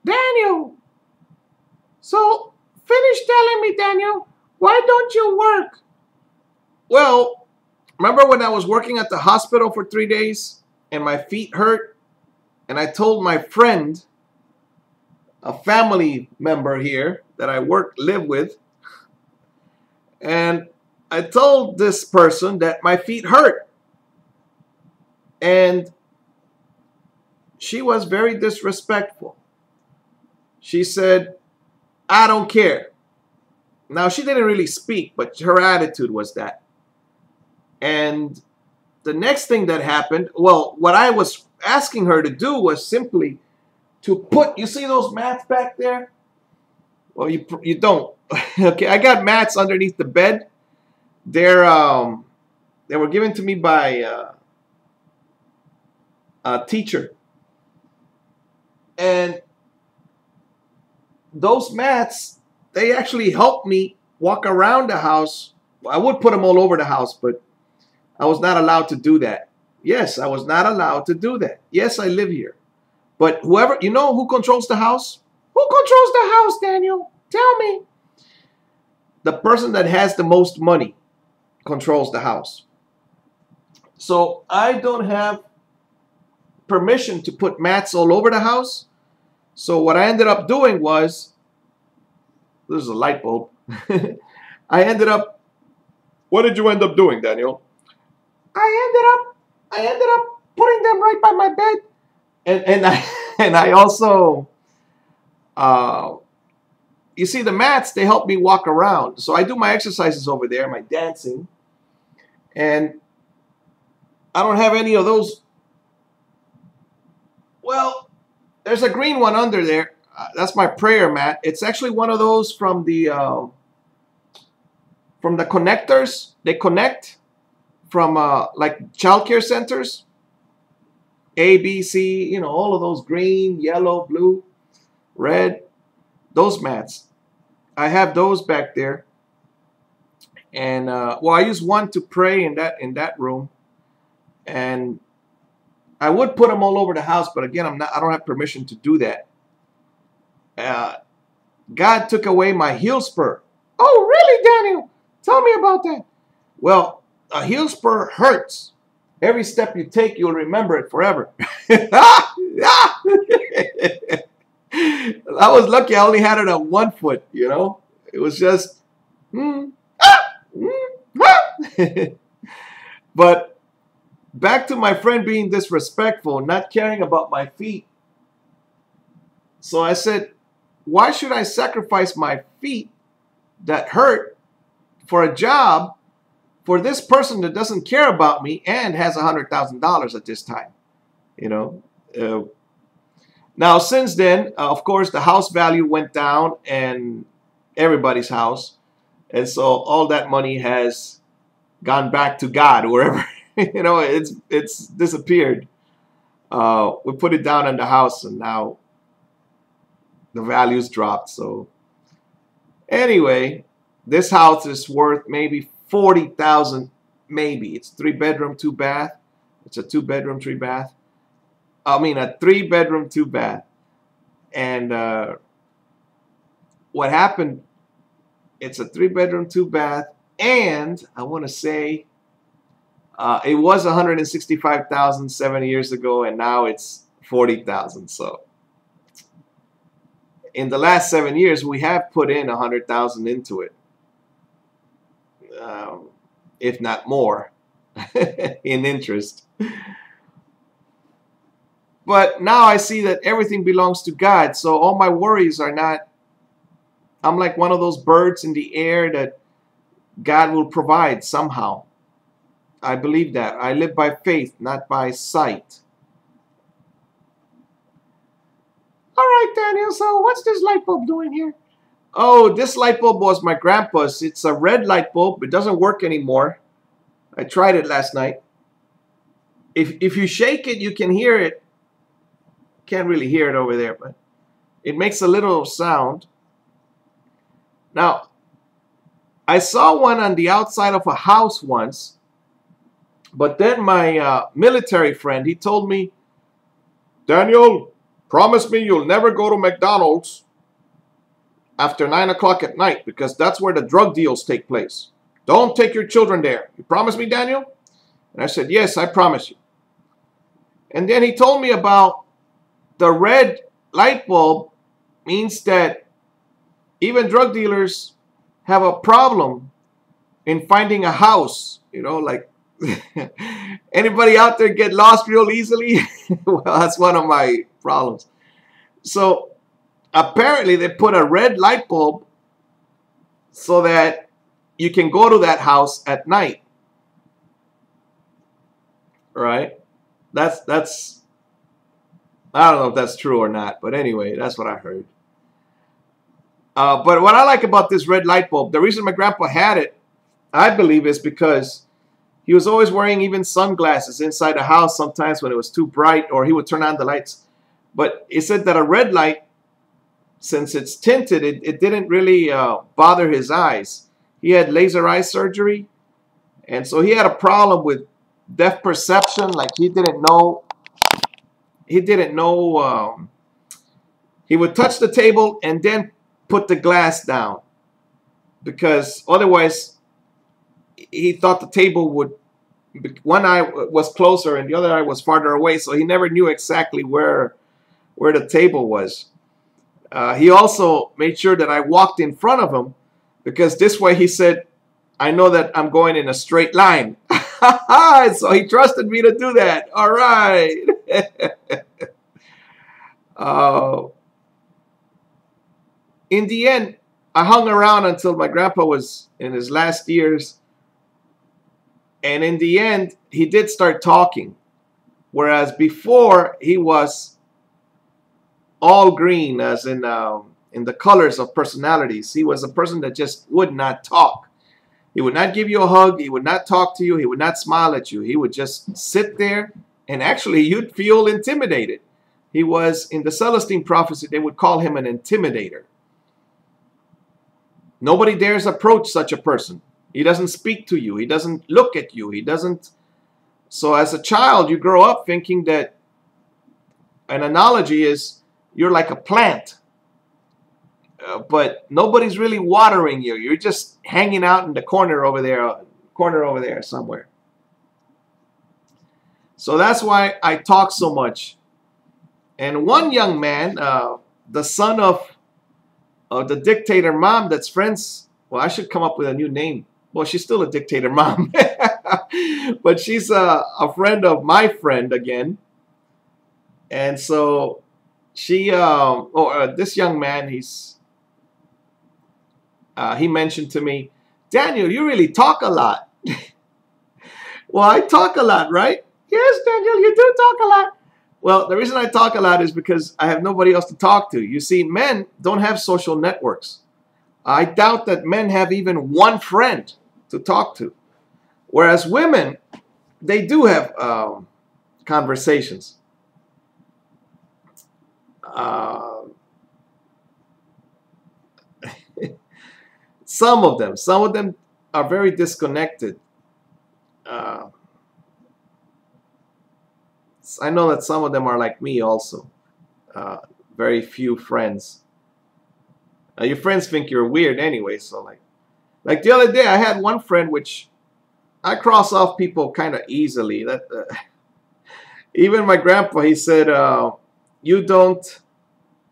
Daniel, so finish telling me, Daniel, why don't you work? Well, remember when I was working at the hospital for 3 days and my feet hurt? And I told my friend, a family member here that I live with, and I told this person that my feet hurt. And she was very disrespectful. She said, I don't care. Now, she didn't really speak, but her attitude was that. And the next thing that happened, well, what I was asking her to do was simply to put, you see those mats back there? Well, you don't. Okay, I got mats underneath the bed. They were given to me by a teacher. And those mats, they actually helped me walk around the house. I would put them all over the house, but I was not allowed to do that. Yes, I was not allowed to do that. Yes, I live here. But whoever, you know who controls the house? Who controls the house, Daniel? Tell me. The person that has the most money controls the house. So I don't have permission to put mats all over the house. So what I ended up doing was, this is a light bulb. I ended up, what did you end up doing, Daniel? I ended up putting them right by my bed. And I also, you see the mats, they help me walk around. So I do my exercises over there, my dancing. And I don't have any of those. Well, there's a green one under there. That's my prayer mat. It's actually one of those from the connectors. They connect from like childcare centers. A, B, C, you know, all of those green, yellow, blue, red, those mats. I have those back there. And well, I use one to pray in that room. And I would put them all over the house, but again, I don't have permission to do that. God took away my heel spur. Oh, really, Daniel? Tell me about that. Well, a heel spur hurts. Every step you take, you'll remember it forever. I was lucky I only had it on one foot, you know. It was just, But back to my friend being disrespectful, not caring about my feet. So I said, why should I sacrifice my feet that hurt for a job for this person that doesn't care about me and has $100,000 at this time? You know. Now, since then, of course, the house value went down, and everybody's house. And so all that money has gone back to God, wherever, you know, it's disappeared. We put it down in the house, and now the value's dropped. So anyway, this house is worth maybe $40,000, maybe. It's 3-bedroom, 2-bath. It's a 2-bedroom, 3-bath. I mean, a 3-bedroom, 2-bath. And what happened, it's a 3-bedroom, 2-bath. And I want to say it was $165,000 7 years ago, and now it's $40,000. So in the last 7 years, we have put in $100,000 into it, if not more, in interest. But now I see that everything belongs to God, so all my worries are not. I'm like one of those birds in the air that God will provide somehow. I believe that. I live by faith, not by sight. All right, Daniel, so what's this light bulb doing here? Oh, this light bulb was my grandpa's. It's a red light bulb. It doesn't work anymore. I tried it last night. If you shake it, you can hear it. Can't really hear it over there, but it makes a little sound. Now, I saw one on the outside of a house once, but then my military friend, he told me, Daniel, Promise me you'll never go to McDonald's after 9 o'clock at night, because that's where the drug deals take place. Don't take your children there. You promise me, Daniel? And I said, yes, I promise you. And then he told me about the red light bulb means that even drug dealers have a problem in finding a house. You know, like anybody out there get lost real easily? Well, that's one of my problems. So apparently they put a red light bulb so that you can go to that house at night. Right? That's I don't know if that's true or not, but anyway, that's what I heard. But what I like about this red light bulb, the reason my grandpa had it, I believe, is because he was always wearing even sunglasses inside the house sometimes when it was too bright, or he would turn on the lights. But he said that a red light, since it's tinted, it didn't really bother his eyes. He had laser eye surgery, and so he had a problem with depth perception. Like he didn't know. He would touch the table and then put the glass down, because otherwise he thought the table would, one eye was closer and the other eye was farther away, so he never knew exactly where the table was. He also made sure that I walked in front of him, because this way, he said, I know that I'm going in a straight line. So he trusted me to do that. All right. In the end, I hung around until my grandpa was in his last years. And in the end, he did start talking. Whereas before, he was all green, as in the colors of personalities. He was a person that just would not talk. He would not give you a hug. He would not talk to you. He would not smile at you. He would just sit there, and actually you'd feel intimidated. He was, in the Celestine prophecy, they would call him an intimidator. Nobody dares approach such a person. He doesn't speak to you. He doesn't look at you. He doesn't. So as a child, you grow up thinking that an analogy is you're like a plant. But nobody's really watering you. You're just hanging out in the corner over there somewhere. So that's why I talk so much. And one young man, the son of the dictator mom that's friends, well, I should come up with a new name. Well, she's still a dictator mom. But she's a friend of my friend again. And so she, this young man, he mentioned to me, Daniel, you really talk a lot. Well, I talk a lot, right? Yes, Daniel, you do talk a lot. Well, the reason I talk a lot is because I have nobody else to talk to. You see, men don't have social networks. I doubt that men have even one friend to talk to. Whereas women, they do have conversations. Some of them are very disconnected. I know that some of them are like me also. Very few friends. Your friends think you're weird anyway, so like the other day I had one friend which I cross off people kind of easily. That even my grandpa, he said, you don't,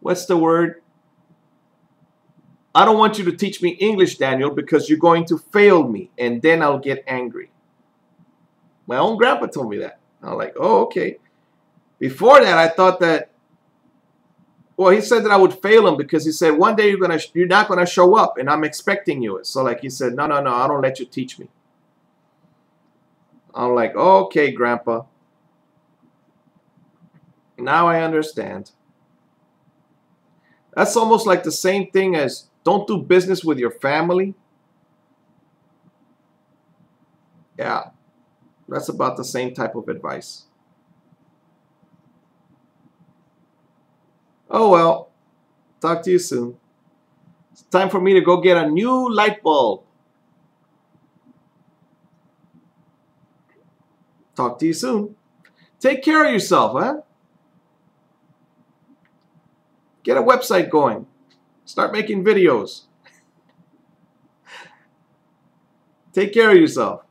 what's the word? I don't want you to teach me English, Daniel, because you're going to fail me, and then I'll get angry. My own grandpa told me that. I was like, oh, okay. Before that, I thought that, well, he said that I would fail him because he said, one day you're not gonna show up, and I'm expecting you. So like he said, no, I don't let you teach me. I'm like, okay, Grandpa. Now I understand. That's almost like the same thing as don't do business with your family. Yeah, that's about the same type of advice. Oh well, talk to you soon. It's time for me to go get a new light bulb. Talk to you soon. Take care of yourself, huh? Get a website going. Start making videos. Take care of yourself.